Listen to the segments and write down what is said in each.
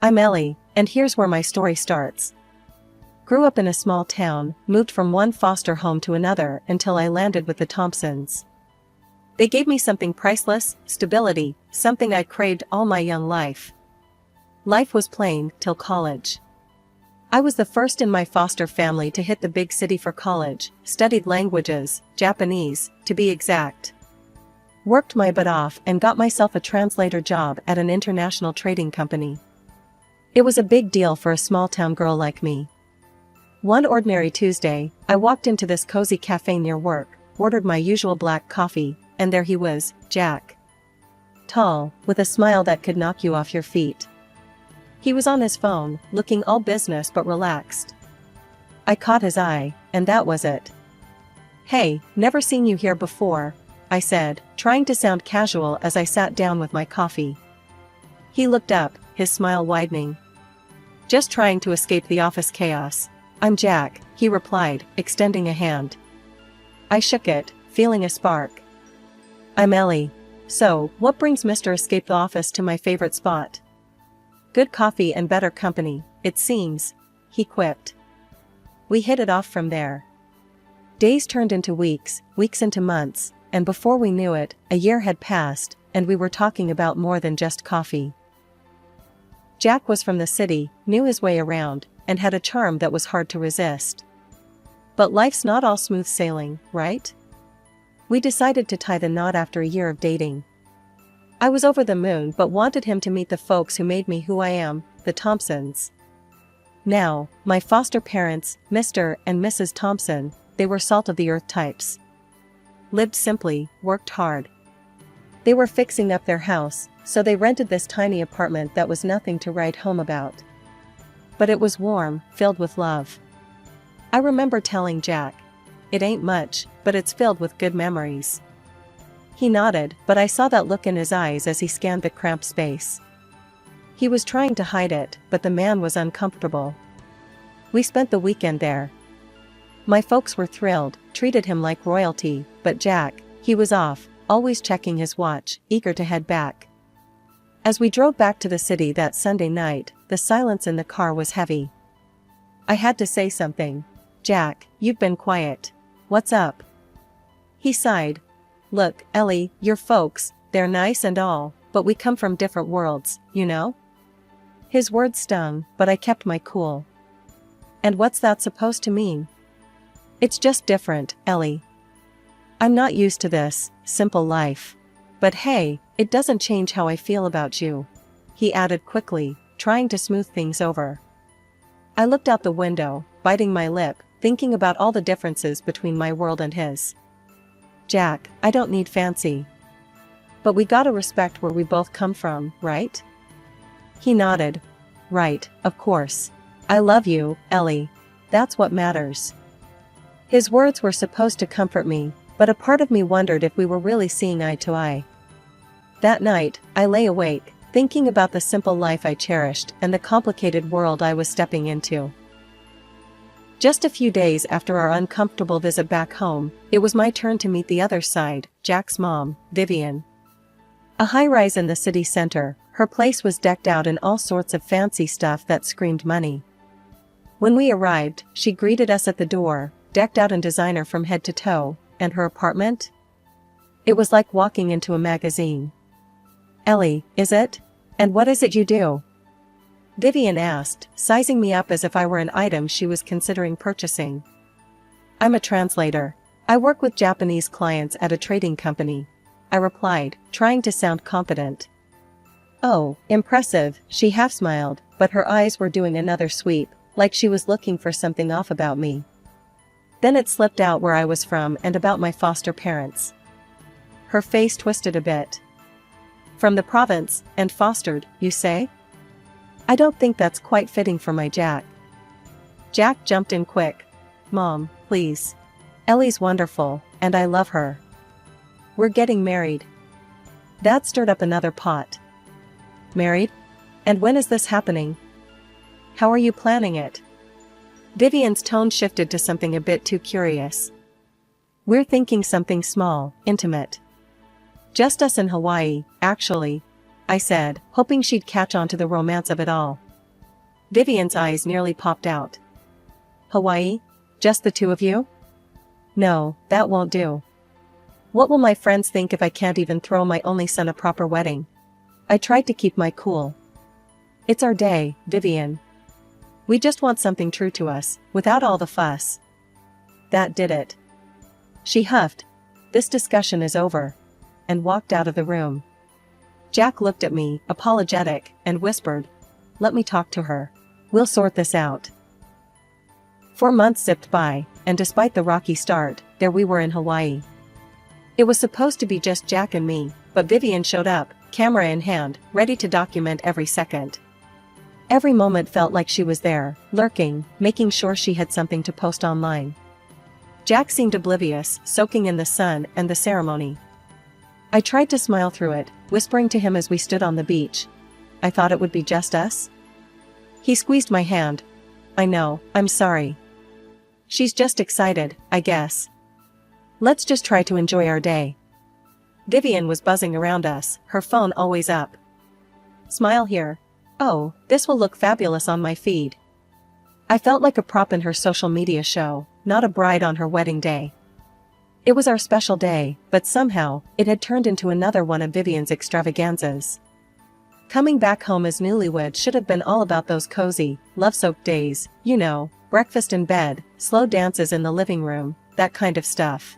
I'm Ellie, and here's where my story starts. Grew up in a small town, moved from one foster home to another until I landed with the Thompsons. They gave me something priceless, stability, something I craved all my young life. Life was plain, till college. I was the first in my foster family to hit the big city for college, studied languages, Japanese, to be exact. Worked my butt off and got myself a translator job at an international trading company. It was a big deal for a small-town girl like me. One ordinary Tuesday, I walked into this cozy cafe near work, ordered my usual black coffee, and there he was, Jack. Tall, with a smile that could knock you off your feet. He was on his phone, looking all business but relaxed. I caught his eye, and that was it. "Hey, never seen you here before," I said, trying to sound casual as I sat down with my coffee. He looked up, his smile widening. "Just trying to escape the office chaos. I'm Jack," he replied, extending a hand. I shook it, feeling a spark. "I'm Ellie. So, what brings Mr. Escape the Office to my favorite spot?" "Good coffee and better company, it seems," he quipped. We hit it off from there. Days turned into weeks, weeks into months, and before we knew it, a year had passed, and we were talking about more than just coffee. Jack was from the city, knew his way around, and had a charm that was hard to resist. But life's not all smooth sailing, right? We decided to tie the knot after a year of dating. I was over the moon but wanted him to meet the folks who made me who I am, the Thompsons. Now, my foster parents, Mr. and Mrs. Thompson, they were salt-of-the-earth types. Lived simply, worked hard. They were fixing up their house, so they rented this tiny apartment that was nothing to write home about. But it was warm, filled with love. I remember telling Jack, "It ain't much, but it's filled with good memories." He nodded, but I saw that look in his eyes as he scanned the cramped space. He was trying to hide it, but the man was uncomfortable. We spent the weekend there. My folks were thrilled, treated him like royalty, but Jack, he was off, always checking his watch, eager to head back. As we drove back to the city that Sunday night, the silence in the car was heavy. I had to say something. "Jack, you've been quiet. What's up?" He sighed. "Look, Ellie, your folks, they're nice and all, but we come from different worlds, you know?" His words stung, but I kept my cool. "And what's that supposed to mean?" "It's just different, Ellie. I'm not used to this simple life. But hey, it doesn't change how I feel about you," he added quickly, trying to smooth things over. I looked out the window, biting my lip, thinking about all the differences between my world and his. "Jack, I don't need fancy. But we gotta respect where we both come from, right?" He nodded. "Right, of course. I love you, Ellie. That's what matters." His words were supposed to comfort me, but a part of me wondered if we were really seeing eye to eye. That night, I lay awake, thinking about the simple life I cherished and the complicated world I was stepping into. Just a few days after our uncomfortable visit back home, it was my turn to meet the other side, Jack's mom, Vivian. A high-rise in the city center, her place was decked out in all sorts of fancy stuff that screamed money. When we arrived, she greeted us at the door, decked out in designer from head to toe, and her apartment? It was like walking into a magazine. "Ellie, is it? And what is it you do?" Vivian asked, sizing me up as if I were an item she was considering purchasing. "I'm a translator. I work with Japanese clients at a trading company," I replied, trying to sound confident. "Oh, impressive," she half smiled, but her eyes were doing another sweep, like she was looking for something off about me. Then it slipped out where I was from and about my foster parents. Her face twisted a bit. "From the province, and fostered, you say? I don't think that's quite fitting for my Jack." Jack jumped in quick. "Mom, please. Ellie's wonderful, and I love her. We're getting married." That stirred up another pot. "Married? And when is this happening? How are you planning it?" Vivian's tone shifted to something a bit too curious. "We're thinking something small, intimate. Just us in Hawaii, actually," I said, hoping she'd catch on to the romance of it all. Vivian's eyes nearly popped out. Hawaii? Just the two of you? No, that won't do. What will my friends think if I can't even throw my only son a proper wedding? I tried to keep my cool. It's our day, Vivian. We just want something true to us, without all the fuss. That did it. She huffed. This discussion is over. And walked out of the room. Jack looked at me, apologetic, and whispered, "Let me talk to her. We'll sort this out." 4 months zipped by, and despite the rocky start, there we were in Hawaii. It was supposed to be just Jack and me, but Vivian showed up, camera in hand, ready to document every second. Every moment felt like she was there, lurking, making sure she had something to post online. Jack seemed oblivious, soaking in the sun and the ceremony. I tried to smile through it, whispering to him as we stood on the beach. I thought it would be just us. He squeezed my hand. I know, I'm sorry. She's just excited, I guess. Let's just try to enjoy our day. Vivian was buzzing around us, her phone always up. Smile here. Oh, this will look fabulous on my feed. I felt like a prop in her social media show, not a bride on her wedding day. It was our special day, but somehow, it had turned into another one of Vivian's extravaganzas. Coming back home as newlywed should have been all about those cozy, love-soaked days, you know, breakfast in bed, slow dances in the living room, that kind of stuff.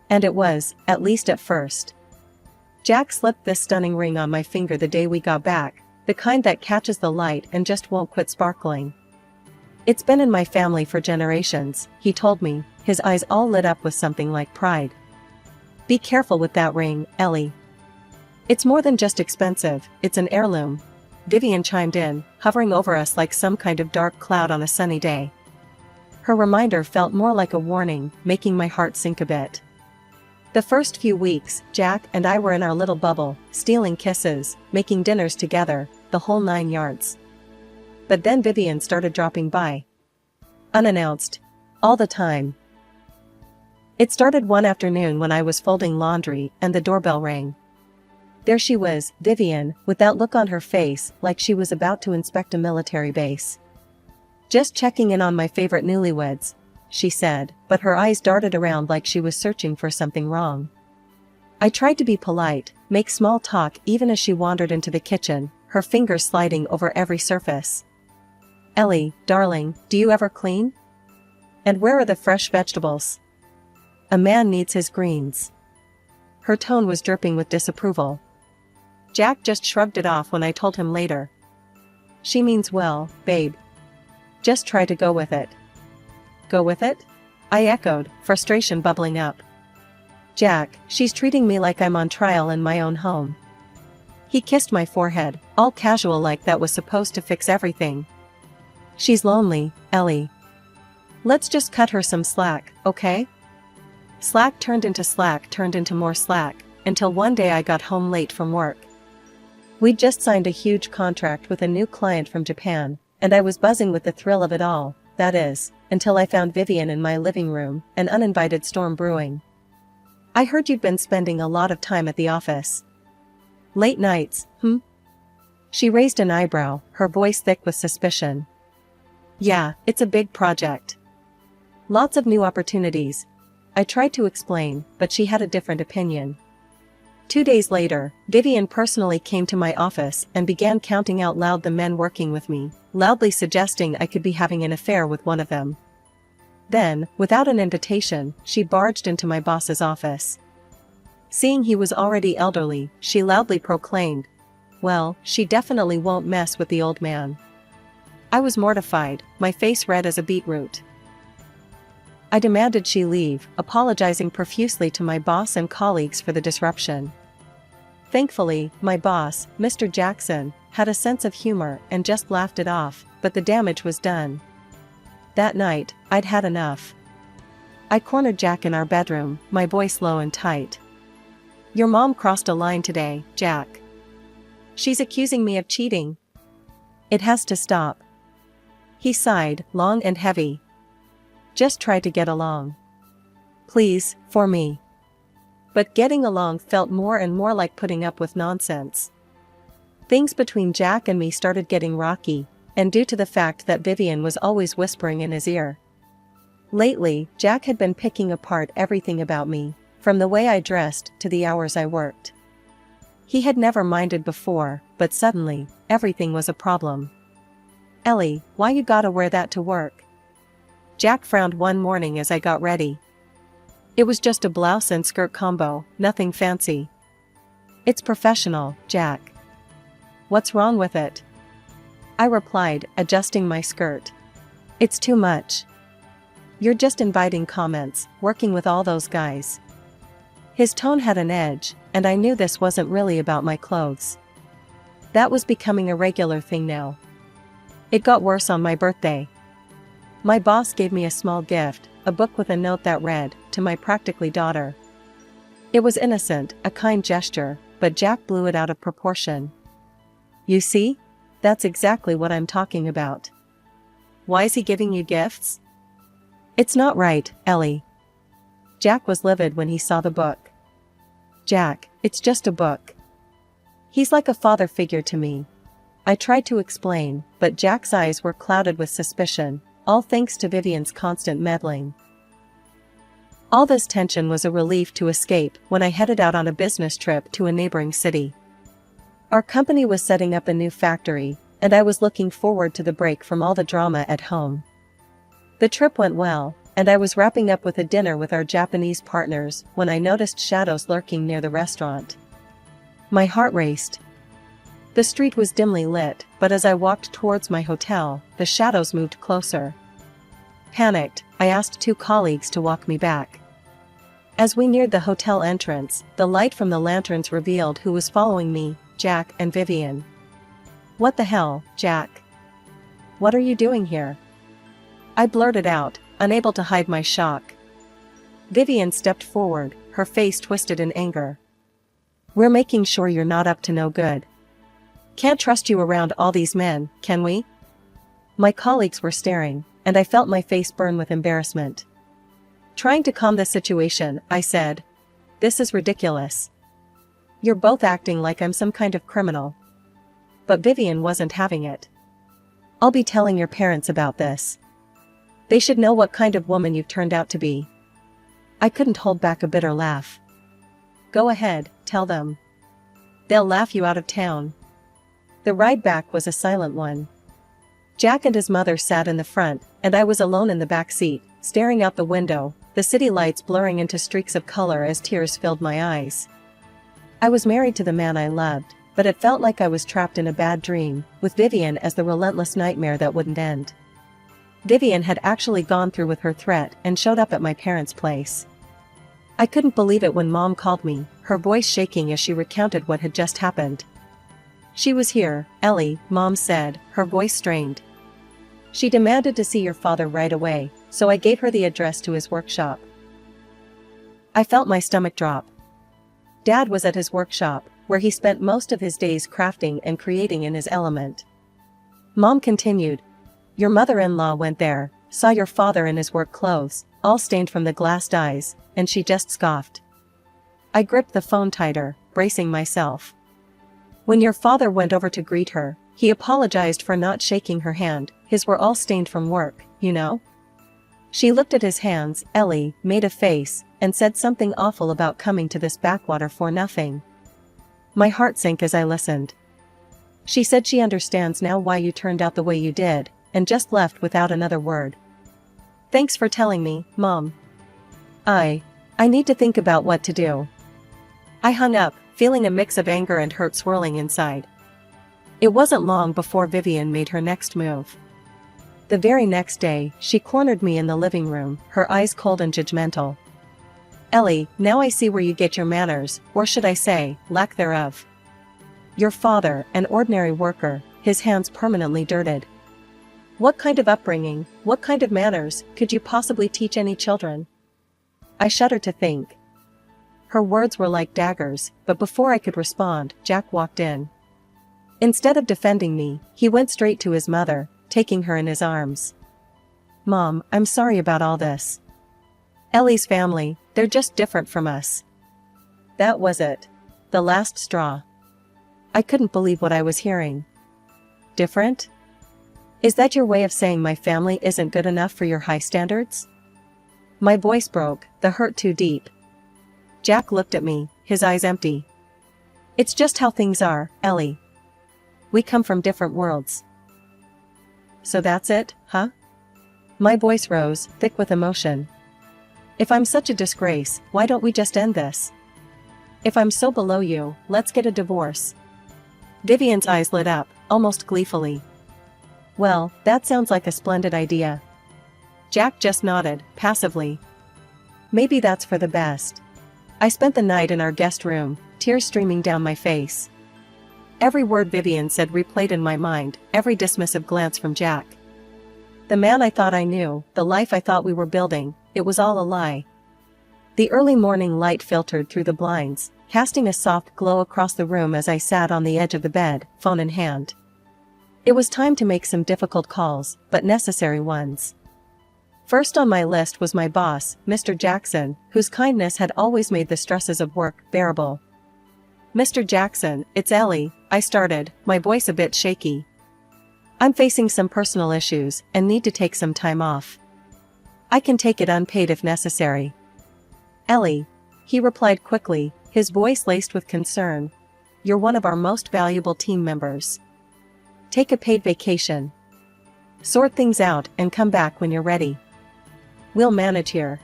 And it was, at least at first. Jack slipped this stunning ring on my finger the day we got back, the kind that catches the light and just won't quit sparkling. It's been in my family for generations, he told me, his eyes all lit up with something like pride. Be careful with that ring, Ellie. It's more than just expensive, it's an heirloom. Vivian chimed in, hovering over us like some kind of dark cloud on a sunny day. Her reminder felt more like a warning, making my heart sink a bit. The first few weeks, Jack and I were in our little bubble, stealing kisses, making dinners together, the whole 9 yards. But then Vivian started dropping by. Unannounced. All the time. It started one afternoon when I was folding laundry and the doorbell rang. There she was, Vivian, with that look on her face like she was about to inspect a military base. Just checking in on my favorite newlyweds, she said, but her eyes darted around like she was searching for something wrong. I tried to be polite, make small talk even as she wandered into the kitchen, her fingers sliding over every surface. Ellie, darling, do you ever clean? And where are the fresh vegetables? A man needs his greens. Her tone was dripping with disapproval. Jack just shrugged it off when I told him later. She means well, babe. Just try to go with it. Go with it? I echoed, frustration bubbling up. Jack, she's treating me like I'm on trial in my own home. He kissed my forehead, all casual like that was supposed to fix everything. She's lonely, Ellie. Let's just cut her some slack, okay? Slack turned into more slack, until one day I got home late from work. We'd just signed a huge contract with a new client from Japan, and I was buzzing with the thrill of it all, that is, until I found Vivian in my living room, an uninvited storm brewing. I heard you'd been spending a lot of time at the office. Late nights, She raised an eyebrow, her voice thick with suspicion. Yeah, it's a big project. Lots of new opportunities. I tried to explain, but she had a different opinion. 2 days later, Vivian personally came to my office and began counting out loud the men working with me, loudly suggesting I could be having an affair with one of them. Then, without an invitation, she barged into my boss's office. Seeing he was already elderly, she loudly proclaimed, "Well, she definitely won't mess with the old man." I was mortified, my face red as a beetroot. I demanded she leave, apologizing profusely to my boss and colleagues for the disruption. Thankfully, my boss, Mr. Jackson, had a sense of humor and just laughed it off, but the damage was done. That night, I'd had enough. I cornered Jack in our bedroom, my voice low and tight. "Your mom crossed a line today, Jack. She's accusing me of cheating. It has to stop." He sighed, long and heavy. "Just try to get along. Please, for me." But getting along felt more and more like putting up with nonsense. Things between Jack and me started getting rocky, and due to the fact that Vivian was always whispering in his ear. Lately, Jack had been picking apart everything about me, from the way I dressed to the hours I worked. He had never minded before, but suddenly, everything was a problem. "Ellie, why you gotta wear that to work?" Jack frowned one morning as I got ready. "It was just a blouse and skirt combo, nothing fancy." "It's professional, Jack." "What's wrong with it?" I replied, adjusting my skirt. "It's too much. You're just inviting comments, working with all those guys." His tone had an edge, and I knew this wasn't really about my clothes. That was becoming a regular thing now. It got worse on my birthday. My boss gave me a small gift, a book with a note that read, "To my practically daughter." It was innocent, a kind gesture, but Jack blew it out of proportion. "You see? That's exactly what I'm talking about. Why is he giving you gifts?" "It's not right, Ellie." Jack was livid when he saw the book. "Jack, it's just a book. He's like a father figure to me." I tried to explain, but Jack's eyes were clouded with suspicion, all thanks to Vivian's constant meddling. All this tension was a relief to escape when I headed out on a business trip to a neighboring city. Our company was setting up a new factory, and I was looking forward to the break from all the drama at home. The trip went well, and I was wrapping up with a dinner with our Japanese partners when I noticed shadows lurking near the restaurant. My heart raced. The street was dimly lit, but as I walked towards my hotel, the shadows moved closer. Panicked, I asked two colleagues to walk me back. As we neared the hotel entrance, the light from the lanterns revealed who was following me, Jack and Vivian. "What the hell, Jack? What are you doing here?" I blurted out, unable to hide my shock. Vivian stepped forward, her face twisted in anger. "We're making sure you're not up to no good. Can't trust you around all these men, can we?" My colleagues were staring, and I felt my face burn with embarrassment. Trying to calm the situation, I said, "This is ridiculous. You're both acting like I'm some kind of criminal." But Vivian wasn't having it. "I'll be telling your parents about this. They should know what kind of woman you've turned out to be." I couldn't hold back a bitter laugh. "Go ahead, tell them. They'll laugh you out of town." The ride back was a silent one. Jack and his mother sat in the front, and I was alone in the back seat, staring out the window, the city lights blurring into streaks of color as tears filled my eyes. I was married to the man I loved, but it felt like I was trapped in a bad dream, with Vivian as the relentless nightmare that wouldn't end. Vivian had actually gone through with her threat and showed up at my parents' place. I couldn't believe it when Mom called me, her voice shaking as she recounted what had just happened. "She was here, Ellie," Mom said, her voice strained. "She demanded to see your father right away, so I gave her the address to his workshop." I felt my stomach drop. Dad was at his workshop, where he spent most of his days crafting and creating in his element. Mom continued, "Your mother-in-law went there, saw your father in his work clothes, all stained from the glass dyes, and she just scoffed." I gripped the phone tighter, bracing myself. "When your father went over to greet her, he apologized for not shaking her hand, his were all stained from work, you know?" She looked at his hands, Ellie, made a face, and said something awful about coming to this backwater for nothing. My heart sank as I listened. "She said she understands now why you turned out the way you did, and just left without another word. Thanks for telling me, Mom. I need to think about what to do." I hung up, feeling a mix of anger and hurt swirling inside. It wasn't long before Vivian made her next move. The very next day, she cornered me in the living room, her eyes cold and judgmental. "Ellie, now I see where you get your manners, or should I say, lack thereof. Your father, an ordinary worker, his hands permanently dirted. What kind of upbringing, what kind of manners, could you possibly teach any children?" I shuddered to think. Her words were like daggers, but before I could respond, Jack walked in. Instead of defending me, he went straight to his mother, taking her in his arms. "Mom, I'm sorry about all this. Ellie's family, they're just different from us." That was it. The last straw. I couldn't believe what I was hearing. Different? Is that your way of saying my family isn't good enough for your high standards? My voice broke, the hurt too deep. Jack looked at me, his eyes empty. It's just how things are, Ellie. We come from different worlds. So that's it, huh? My voice rose, thick with emotion. If I'm such a disgrace, why don't we just end this? If I'm so below you, let's get a divorce. Vivian's eyes lit up, almost gleefully. Well, that sounds like a splendid idea. Jack just nodded, passively. Maybe that's for the best. I spent the night in our guest room, tears streaming down my face. Every word Vivian said replayed in my mind, every dismissive glance from Jack. The man I thought I knew, the life I thought we were building, it was all a lie. The early morning light filtered through the blinds, casting a soft glow across the room as I sat on the edge of the bed, phone in hand. It was time to make some difficult calls, but necessary ones. First on my list was my boss, Mr. Jackson, whose kindness had always made the stresses of work bearable. Mr. Jackson, it's Ellie, I started, my voice a bit shaky. I'm facing some personal issues and need to take some time off. I can take it unpaid if necessary. Ellie, he replied quickly, his voice laced with concern. You're one of our most valuable team members. Take a paid vacation. Sort things out and come back when you're ready. We'll manage here.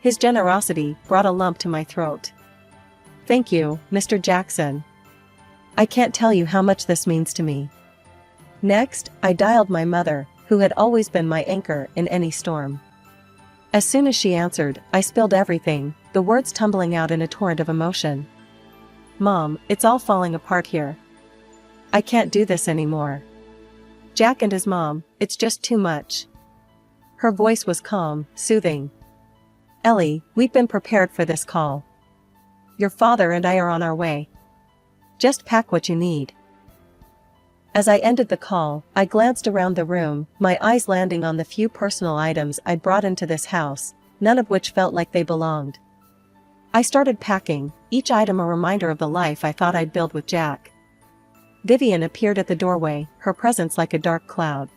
His generosity brought a lump to my throat. Thank you, Mr. Jackson. I can't tell you how much this means to me. Next, I dialed my mother, who had always been my anchor in any storm. As soon as she answered, I spilled everything, the words tumbling out in a torrent of emotion. Mom, it's all falling apart here. I can't do this anymore. Jack and his mom, it's just too much. Her voice was calm, soothing. Ellie, we've been prepared for this call. Your father and I are on our way. Just pack what you need. As I ended the call, I glanced around the room, my eyes landing on the few personal items I'd brought into this house, none of which felt like they belonged. I started packing, each item a reminder of the life I thought I'd build with Jack. Vivian appeared at the doorway, her presence like a dark cloud.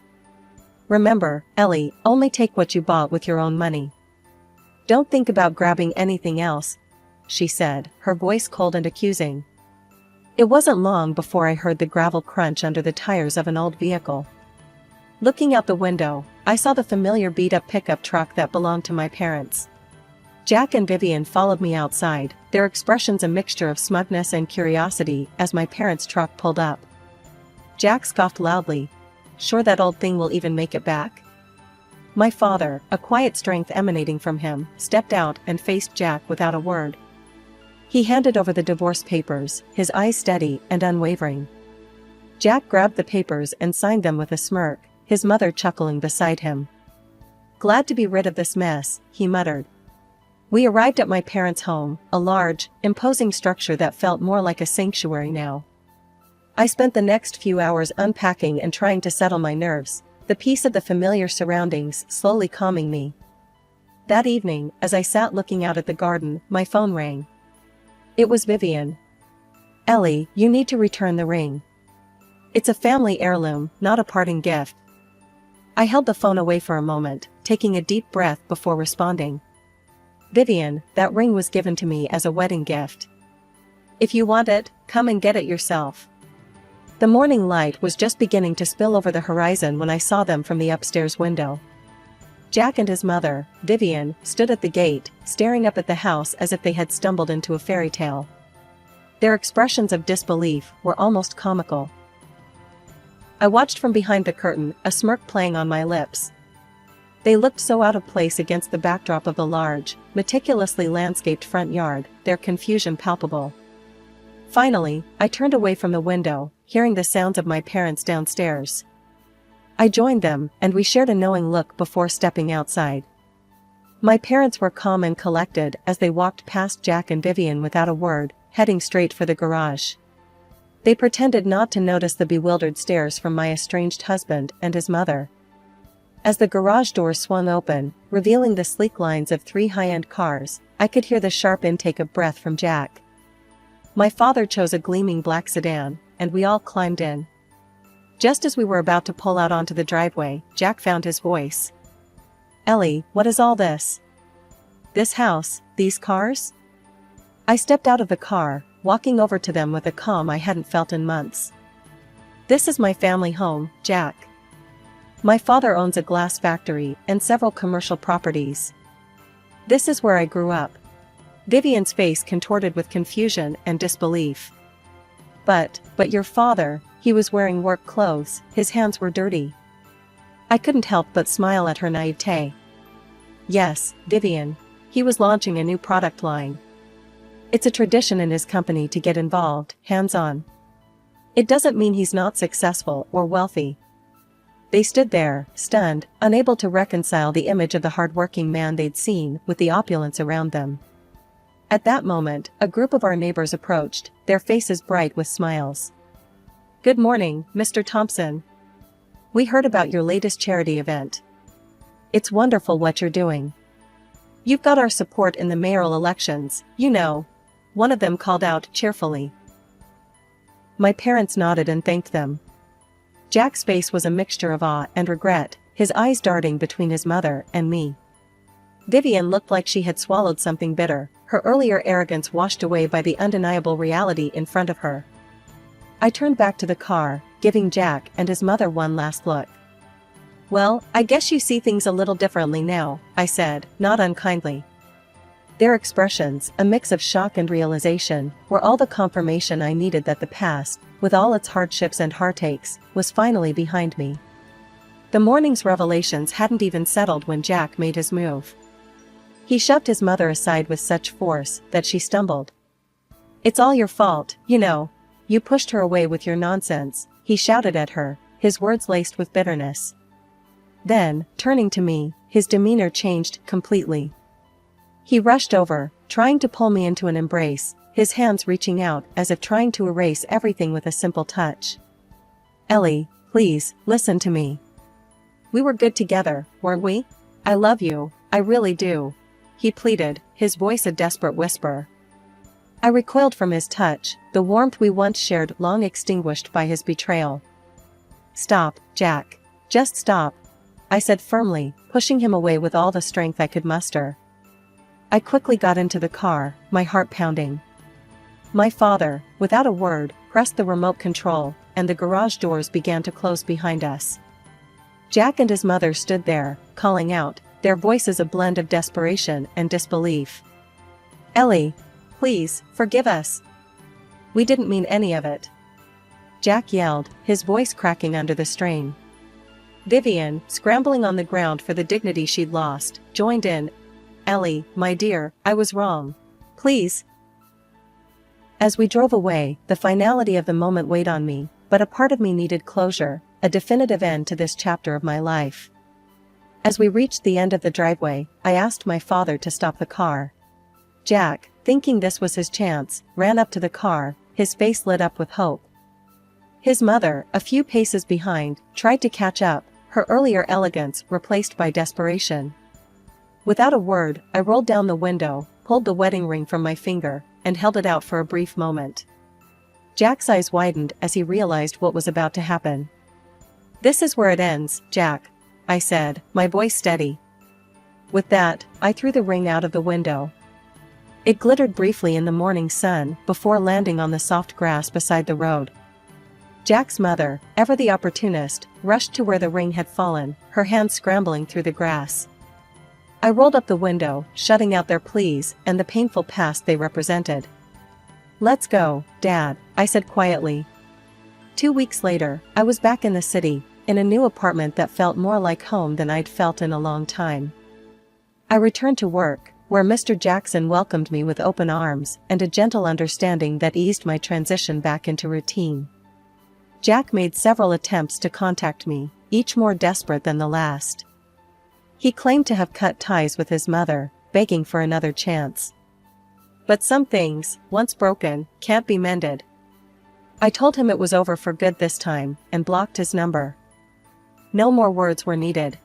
Remember, Ellie, only take what you bought with your own money. Don't think about grabbing anything else, she said, her voice cold and accusing. It wasn't long before I heard the gravel crunch under the tires of an old vehicle. Looking out the window, I saw the familiar beat-up pickup truck that belonged to my parents. Jack and Vivian followed me outside, their expressions a mixture of smugness and curiosity as my parents' truck pulled up. Jack scoffed loudly. Sure that old thing will even make it back? My father, a quiet strength emanating from him, stepped out and faced Jack without a word. He handed over the divorce papers, his eyes steady and unwavering. Jack grabbed the papers and signed them with a smirk, his mother chuckling beside him. Glad to be rid of this mess, he muttered. We arrived at my parents' home, a large, imposing structure that felt more like a sanctuary now. I spent the next few hours unpacking and trying to settle my nerves, the peace of the familiar surroundings slowly calming me. That evening, as I sat looking out at the garden, my phone rang. It was Vivian. Ellie, you need to return the ring. It's a family heirloom, not a parting gift. I held the phone away for a moment, taking a deep breath before responding. Vivian, that ring was given to me as a wedding gift. If you want it, come and get it yourself. The morning light was just beginning to spill over the horizon when I saw them from the upstairs window. Jack and his mother, Vivian, stood at the gate, staring up at the house as if they had stumbled into a fairy tale. Their expressions of disbelief were almost comical. I watched from behind the curtain, a smirk playing on my lips. They looked so out of place against the backdrop of the large, meticulously landscaped front yard, their confusion palpable. Finally, I turned away from the window, hearing the sounds of my parents downstairs. I joined them, and we shared a knowing look before stepping outside. My parents were calm and collected as they walked past Jack and Vivian without a word, heading straight for the garage. They pretended not to notice the bewildered stares from my estranged husband and his mother. As the garage door swung open, revealing the sleek lines of 3 high-end cars, I could hear the sharp intake of breath from Jack. My father chose a gleaming black sedan, and we all climbed in. Just as we were about to pull out onto the driveway, Jack found his voice. "Ellie, what is all this? This house, these cars?" I stepped out of the car, walking over to them with a calm I hadn't felt in months. "This is my family home, Jack. My father owns a glass factory and several commercial properties. This is where I grew up." Vivian's face contorted with confusion and disbelief. But your father, he was wearing work clothes, his hands were dirty." I couldn't help but smile at her naivete. "Yes, Vivian. He was launching a new product line. It's a tradition in his company to get involved, hands-on. It doesn't mean he's not successful or wealthy." They stood there, stunned, unable to reconcile the image of the hard-working man they'd seen with the opulence around them. At that moment, a group of our neighbors approached, their faces bright with smiles. "Good morning, Mr. Thompson. We heard about your latest charity event. It's wonderful what you're doing. You've got our support in the mayoral elections, you know," one of them called out cheerfully. My parents nodded and thanked them. Jack's face was a mixture of awe and regret, his eyes darting between his mother and me. Vivian looked like she had swallowed something bitter, her earlier arrogance washed away by the undeniable reality in front of her. I turned back to the car, giving Jack and his mother one last look. "Well, I guess you see things a little differently now," I said, not unkindly. Their expressions, a mix of shock and realization, were all the confirmation I needed that the past, with all its hardships and heartaches, was finally behind me. The morning's revelations hadn't even settled when Jack made his move. He shoved his mother aside with such force that she stumbled. "It's all your fault, you know. You pushed her away with your nonsense," he shouted at her, his words laced with bitterness. Then, turning to me, his demeanor changed completely. He rushed over, trying to pull me into an embrace, his hands reaching out as if trying to erase everything with a simple touch. "Ellie, please, listen to me. We were good together, weren't we? I love you, I really do," he pleaded, his voice a desperate whisper. I recoiled from his touch, the warmth we once shared long extinguished by his betrayal. "Stop, Jack. Just stop," I said firmly, pushing him away with all the strength I could muster. I quickly got into the car, my heart pounding. My father, without a word, pressed the remote control, and the garage doors began to close behind us. Jack and his mother stood there, calling out, their voices a blend of desperation and disbelief. "Ellie, please, forgive us. We didn't mean any of it," Jack yelled, his voice cracking under the strain. Vivian, scrambling on the ground for the dignity she'd lost, joined in. "Ellie, my dear, I was wrong. Please." As we drove away, the finality of the moment weighed on me, but a part of me needed closure, a definitive end to this chapter of my life. As we reached the end of the driveway, I asked my father to stop the car. Jack, thinking this was his chance, ran up to the car, his face lit up with hope. His mother, a few paces behind, tried to catch up, her earlier elegance replaced by desperation. Without a word, I rolled down the window, pulled the wedding ring from my finger, and held it out for a brief moment. Jack's eyes widened as he realized what was about to happen. "This is where it ends, Jack," I said, my voice steady. With that, I threw the ring out of the window. It glittered briefly in the morning sun before landing on the soft grass beside the road. Jack's mother, ever the opportunist, rushed to where the ring had fallen, her hands scrambling through the grass. I rolled up the window, shutting out their pleas and the painful past they represented. "Let's go, Dad," I said quietly. 2 weeks later, I was back in the city, in a new apartment that felt more like home than I'd felt in a long time. I returned to work, where Mr. Jackson welcomed me with open arms and a gentle understanding that eased my transition back into routine. Jack made several attempts to contact me, each more desperate than the last. He claimed to have cut ties with his mother, begging for another chance. But some things, once broken, can't be mended. I told him it was over for good this time, and blocked his number. No more words were needed.